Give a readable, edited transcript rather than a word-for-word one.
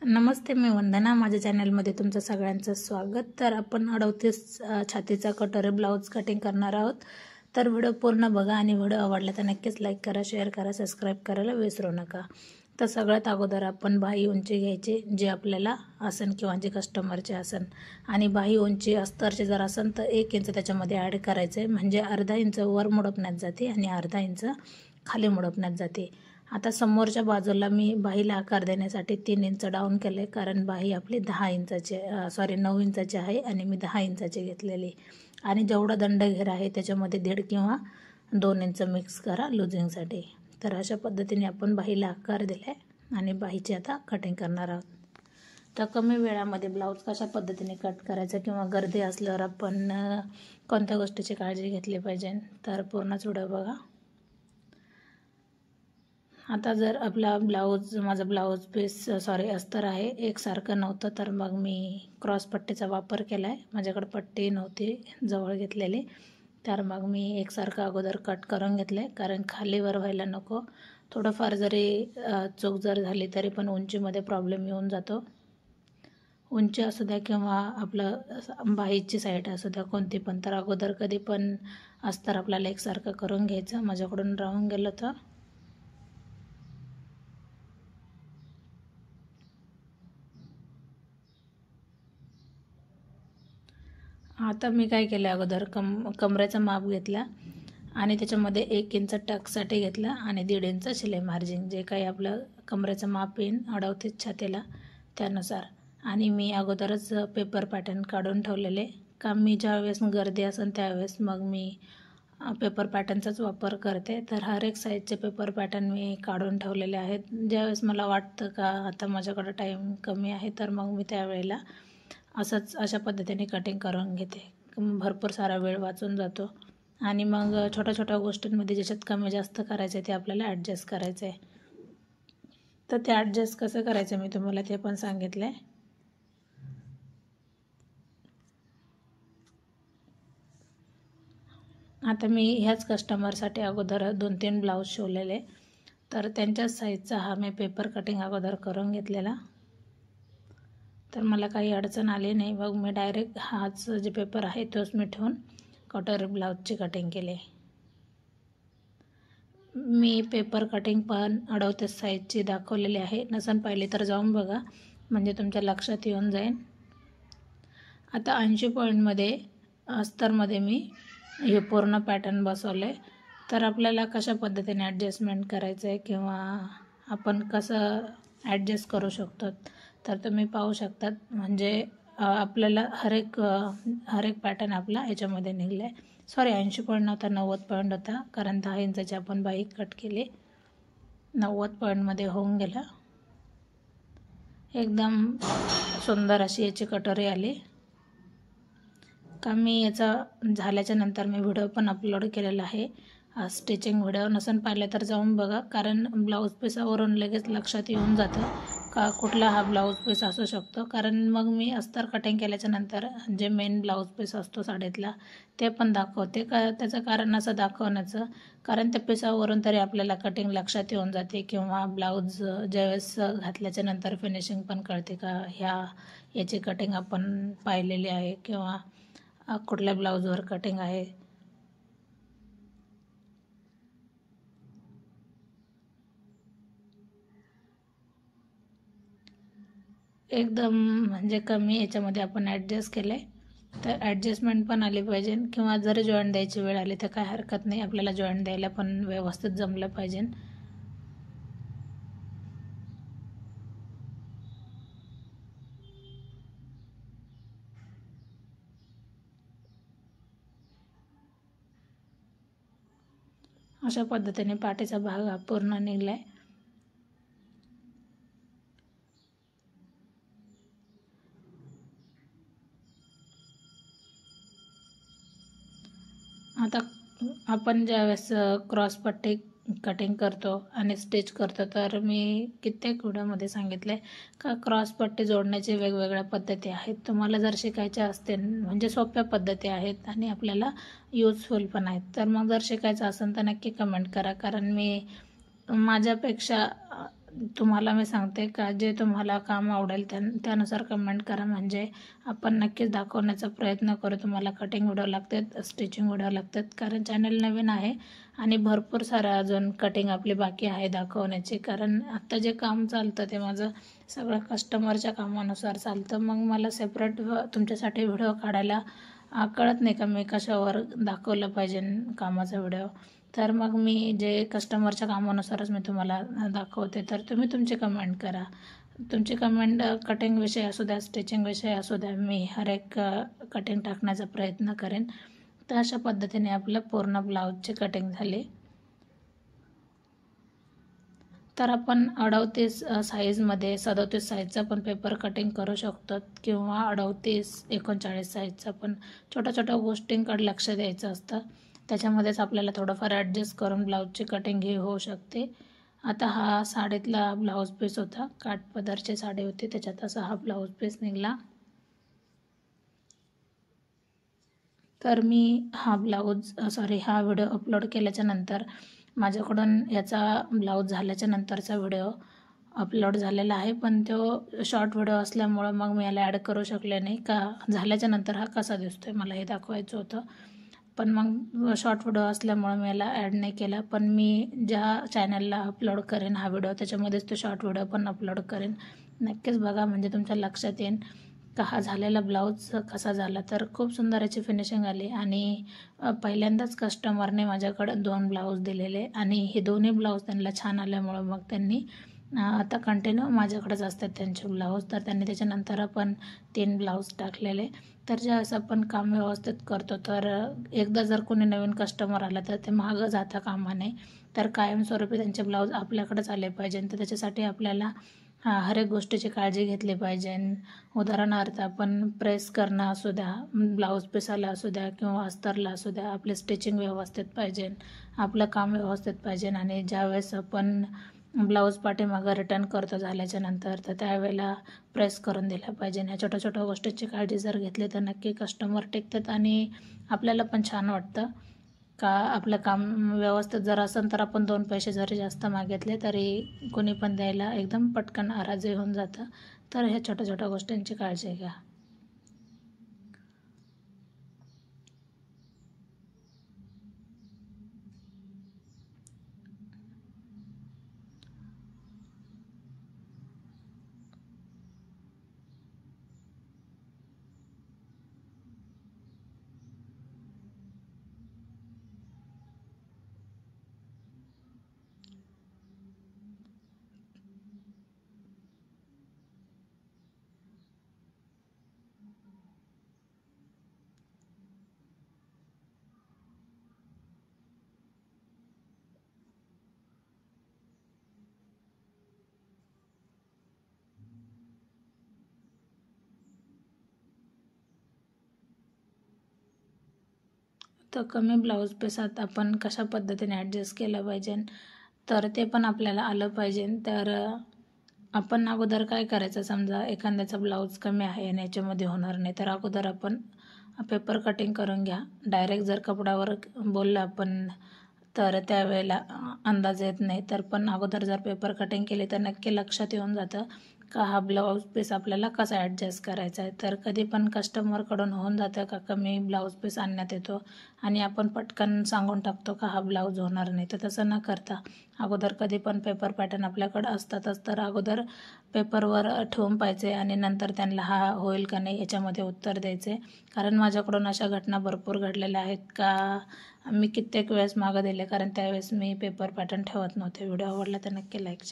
नमस्ते, मी वंदना. माझ्या चॅनलमध्ये तुमचं सगळ्यांचं स्वागत. तर आपण 38 छातीचा कटोरी ब्लाऊज कटिंग करणार आहोत. तर व्हिडिओ पूर्ण बघा आणि व्हिडिओ आवडला तर नक्कीच लाईक करा, शेअर करा, सबस्क्राईब करायला विसरू नका. तर सगळ्यात अगोदर आपण बाही उंची घ्यायची, जे आपल्याला आसन किंवा जे कस्टमरचे आसन, आणि बाही उंची अस्तरचे जर असेल तर 1 इंच त्याच्यामध्ये ॲड करायचं आहे, म्हणजे अर्धा इंच वर मुडपण्यात जाते आणि अर्धा इंच खाली मुडपण्यात जाते. आता समोरच्या बाजूला मी बाहीला आकार देण्यासाठी 3 इंच डाऊन केले, कारण बाही आपली 9 इंचाची आहे आणि मी 10 इंचाची घेतलेली. आणि जेवढा दंडघेर आहे त्याच्यामध्ये 1.5 किंवा 2 इंच मिक्स करा लुझिंगसाठी. तर अशा पद्धतीने आपण बाहीला आकार दिला आहे आणि बाहीची आता कटिंग करणार आहोत. तर कमी वेळामध्ये ब्लाऊज कशा पद्धतीने कट करायचा किंवा गर्दी असल्यावर आपण कोणत्या गोष्टीची काळजी घेतली पाहिजे, तर पूर्णच व्हिडिओ बघा. आता जर आपला माझा ब्लाऊज पीस अस्तर आहे एकसारखं नव्हतं, तर मग मी क्रॉस पट्टीचा वापर केला आहे. माझ्याकडे पट्टी नव्हती जवळ घेतलेली, तर मग मी एकसारखं अगोदर कट करून घेतलं आहे, कारण खालीवर व्हायला नको. थोडंफार जरी चूक जर झाली तरी पण उंचीमध्ये प्रॉब्लेम येऊन जातो. उंची असू द्या किंवा आपलं बाहीची साईड असू द्या कोणती पण, तर अगोदर कधी पण अस्तर आपल्याला एकसारखं करून घ्यायचं. माझ्याकडून राहून गेलं तर आता मी काय केलं, अगोदर कमरेचा माप घेतला आणि त्याच्यामध्ये 1 इंच टक्ससाठी घेतला आणि 1.5 इंच शिलाई मार्जिन, जे काही आपलं कमरेचं माप येईन 38 छातीला त्यानुसार. आणि मी अगोदरच पेपर पॅटर्न काढून ठेवलेले, का मी ज्यावेळेस गर्दी असेल त्यावेळेस मग मी पेपर पॅटर्नचाच वापर करते. तर हर एक साईजचे पेपर पॅटर्न मी काढून ठेवलेले आहेत. ज्यावेळेस मला वाटतं का आता माझ्याकडं टाईम कमी आहे, तर मग मी त्यावेळेला अशा पद्धतीने कटिंग करून घेते. भरपूर सारा वेळ वाचून जातो आणि मग छोट्या छोट्या गोष्टींमध्ये ज्याच्यात कमी जास्त करायचं आहे ते आपल्याला ॲडजस्ट करायचं आहे. तर ते ॲडजस्ट कसं करायचं मी तुम्हाला ते पण सांगितलं आहे. आता मी ह्याच कस्टमरसाठी अगोदर 2-3 ब्लाऊज शिवलेले, तर त्यांच्याच साईजचा हा मी पेपर कटिंग अगोदर करून घेतलेला. तर मला काही अडचण आली नाही. मग मी डायरेक्ट हाच जे पेपर आहे तोच मी ठेवून कटोरी ब्लाऊजची कटिंग केली. मी पेपर कटिंग पण 38 साईजची दाखवलेली आहे. नसन पाहिली तर जाऊन बघा, म्हणजे तुमच्या लक्षात येऊन जाईल. आता 80 पॉईंटमध्ये अस्तरमध्ये मी हे पूर्ण पॅटर्न बसवले. तर आपल्याला कशा पद्धतीने ॲडजस्टमेंट करायचं आहे किंवा आपण कसं ॲडजस्ट करू शकतो, तर तुम्ही पाहू शकतात. म्हणजे आपल्याला हर एक पॅटर्न आपला याच्यामध्ये निघला आहे. 80 पॉईंट नव्हता, 90 पॉईंट होता, कारण 10 इंचाची आपण बाही कट केली. 90 पॉईंटमध्ये होऊन गेला. एकदम सुंदर अशी याची कटोरी आली. का मी याचा झाल्याच्या नंतर मी व्हिडिओ पण अपलोड केलेला आहे, स्टिचिंग व्हिडिओ. नसन पाहिलं तर जाऊन बघा, कारण ब्लाऊज पीसावरून लगेच लक्षात येऊन जातं का कुठला हा ब्लाऊज पीस असू शकतो. कारण मग मी अस्तर कटिंग केल्याच्या नंतर जे मेन ब्लाऊज पीस असतो साडीतला ते पण दाखवते. का त्याचं कारण असं दाखवण्याचं, कारण त्या पीसावरून तरी आपल्याला कटिंग लक्षात येऊन जाते किंवा ब्लाऊज ज्यावेळेस घातल्याच्या नंतर फिनिशिंग पण कळते का याची कटिंग आपण पाहिलेली आहे किंवा कुठल्या ब्लाऊजवर कटिंग आहे. एकदम म्हणजे कमी याच्यामध्ये आपण ॲडजस्ट केलं आहे. तर ॲडजस्टमेंट पण आली पाहिजे किंवा जर जॉईंट द्यायची वेळ आली तर काय हरकत नाही, आपल्याला जॉईंट द्यायला पण व्यवस्थित जमलं पाहिजे. अशा पद्धतीने पाठीचा भाग हा पूर्ण निघला आहे. आता आपण ज्यावेळेस क्रॉस पट्टी कटिंग करतो आणि स्टिच करतो, तर मी कित्येक व्हिडिओमध्ये सांगितले का क्रॉस पट्टी जोडण्याचे वेगवेगळ्या पद्धती आहेत. तुम्हाला जर शिकायच्या असतील, म्हणजे सोप्या पद्धती आहेत आणि आपल्याला यूजफुल पण आहेत, तर मग जर शिकायचं असेल तर नक्की कमेंट करा. कारण मी माझ्यापेक्षा तुम्हाला मी सांगते का जे तुम्हाला काम आवडेल त्यानुसार कमेंट करा, म्हणजे आपण नक्कीच दाखवण्याचा प्रयत्न करू. तुम्हाला कटिंग व्हिडिओ लागतात, स्टिचिंग व्हिडिओ लागतात, कारण चॅनल नवीन आहे आणि भरपूर सारं अजून कटिंग आपली बाकी आहे दाखवण्याची. कारण आत्ता जे काम चालतं ते माझं सगळं कस्टमरच्या कामानुसार चालतं. मग मला सेपरेट तुमच्यासाठी व्हिडिओ काढायला कळत नाही का मी कशावर दाखवलं पाहिजे कामाचा व्हिडिओ. तर मग मी जे कस्टमरच्या कामानुसारच मी तुम्हाला दाखवते. तर तुम्ही तुमची कमेंट करा. तुमची कमेंट कटिंगविषयी असू द्या, स्टिचिंगविषयी असू द्या, मी हर एक कटिंग टाकण्याचा प्रयत्न करेन. तर अशा पद्धतीने आपलं पूर्ण ब्लाऊजची कटिंग झाली. तर आपण 38 साईजमध्ये 37 साईजचा पण पेपर कटिंग करू शकतो किंवा 38 39 साईजचा पण. छोट्या छोट्या गोष्टींकडे लक्ष द्यायचं असतं, त्याच्यामध्येच आपल्याला थोडंफार ॲडजस्ट करून ब्लाऊजची कटिंग ही होऊ शकते. आता हा साडीतला ब्लाऊज पीस होता, काठपदरची साडी होती, त्याच्यात असा हा ब्लाऊज पीस निघाला. तर मी हा व्हिडिओ अपलोड केल्याच्या नंतर माझ्याकडून याचा ब्लाऊज झाल्याच्या नंतरचा व्हिडिओ अपलोड झालेला आहे, पण तो शॉर्ट व्हिडिओ असल्यामुळं मग मी याला ॲड करू शकले नाही. का झाल्याच्या नंतर हा कसा दिसतोय मला हे दाखवायचं होतं, पण मग शॉर्ट व्हिडिओ असल्यामुळं मी याला ॲड नाही केला. पण मी ज्या चॅनलला अपलोड करेन हा व्हिडिओ त्याच्यामध्येच तो शॉर्ट व्हिडिओ पण अपलोड करेन. नक्कीच बघा, म्हणजे तुमच्या लक्षात येईल का हा झालेला ब्लाऊज कसा झाला. तर खूप सुंदर याची फिनिशिंग आली आणि पहिल्यांदाच कस्टमरने माझ्याकडं 2 ब्लाऊज दिलेले आणि हे दोन्ही ब्लाऊज त्यांना छान आल्यामुळं मग त्यांनी आता कंटिन्यू माझ्याकडेच असतात त्यांचे ब्लाऊज. तर त्यांनी त्याच्यानंतर पण 3 ब्लाऊज टाकलेले. तर ज्यावेळेस आपण काम व्यवस्थित करतो तर एकदा जर कोणी नवीन कस्टमर आला तर ते मागं जाता कामा नये. तर कायमस्वरूपी त्यांचे ब्लाऊज आपल्याकडेच आले पाहिजे. तर त्याच्यासाठी आपल्याला हर एक गोष्टीची काळजी घेतली पाहिजे. उदाहरणार्थ आपण प्रेस करणं असू द्या, ब्लाऊज पिसाला असू द्या किंवा अस्तरला असू द्या, आपले स्टिचिंग व्यवस्थित पाहिजे, आपलं काम व्यवस्थित पाहिजे. आणि ज्यावेळेस आपण ब्लाऊज पाठीमागं रिटर्न करतो झाल्याच्या नंतर तर त्यावेळेला प्रेस करून दिला पाहिजे. ह्या छोट्या छोट्या गोष्टींची काळजी जर घेतली तर नक्की कस्टमर टिकतात आणि आपल्याला पण छान वाटतं का आपलं काम व्यवस्थित जर असेल तर आपण 2 पैसे जरी जास्त मागितले तरी कोणी पण द्यायला एकदम पटकन नाराजी होऊन जातं. तर ह्या छोट्या छोट्या गोष्टींची काळजी घ्या. तर कमी ब्लाऊज पिसात आपण कशा पद्धतीने ॲडजस्ट केलं पाहिजे तर ते पण आपल्याला आलं पाहिजे. तर आपण अगोदर काय करायचं, समजा एखाद्याचा ब्लाऊज कमी आहे आणि याच्यामध्ये होणार नाही तर अगोदर आपण पेपर कटिंग करून घ्या. डायरेक्ट जर कपड्यावर बोललं आपण तर त्यावेळेला अंदाज येत नाही. तर पण अगोदर जर पेपर कटिंग केली तर नक्की लक्षात येऊन जातं का हा ब्लाऊज पीस आपल्याला कसा ॲडजस्ट करायचा आहे. तर कधी पण कस्टमरकडून होऊन जातं का कमी ब्लाऊज पीस आणण्यात येतो आणि आपण पटकन सांगून टाकतो का हा ब्लाऊज होणार नाही. तर तसं न करता अगोदर कधी पण पेपर पॅटर्न आपल्याकडं असतातच तर अगोदर पेपरवर ठेवून पाहिजे आणि नंतर त्यांना हा होईल का नाही याच्यामध्ये उत्तर द्यायचे. कारण माझ्याकडून अशा घटना भरपूर घडलेल्या आहेत का मी कित्येक वेळेस मागं दिले, कारण त्यावेळेस मी पेपर पॅटर्न ठेवत नव्हते. व्हिडिओ आवडला तर नक्की लाईक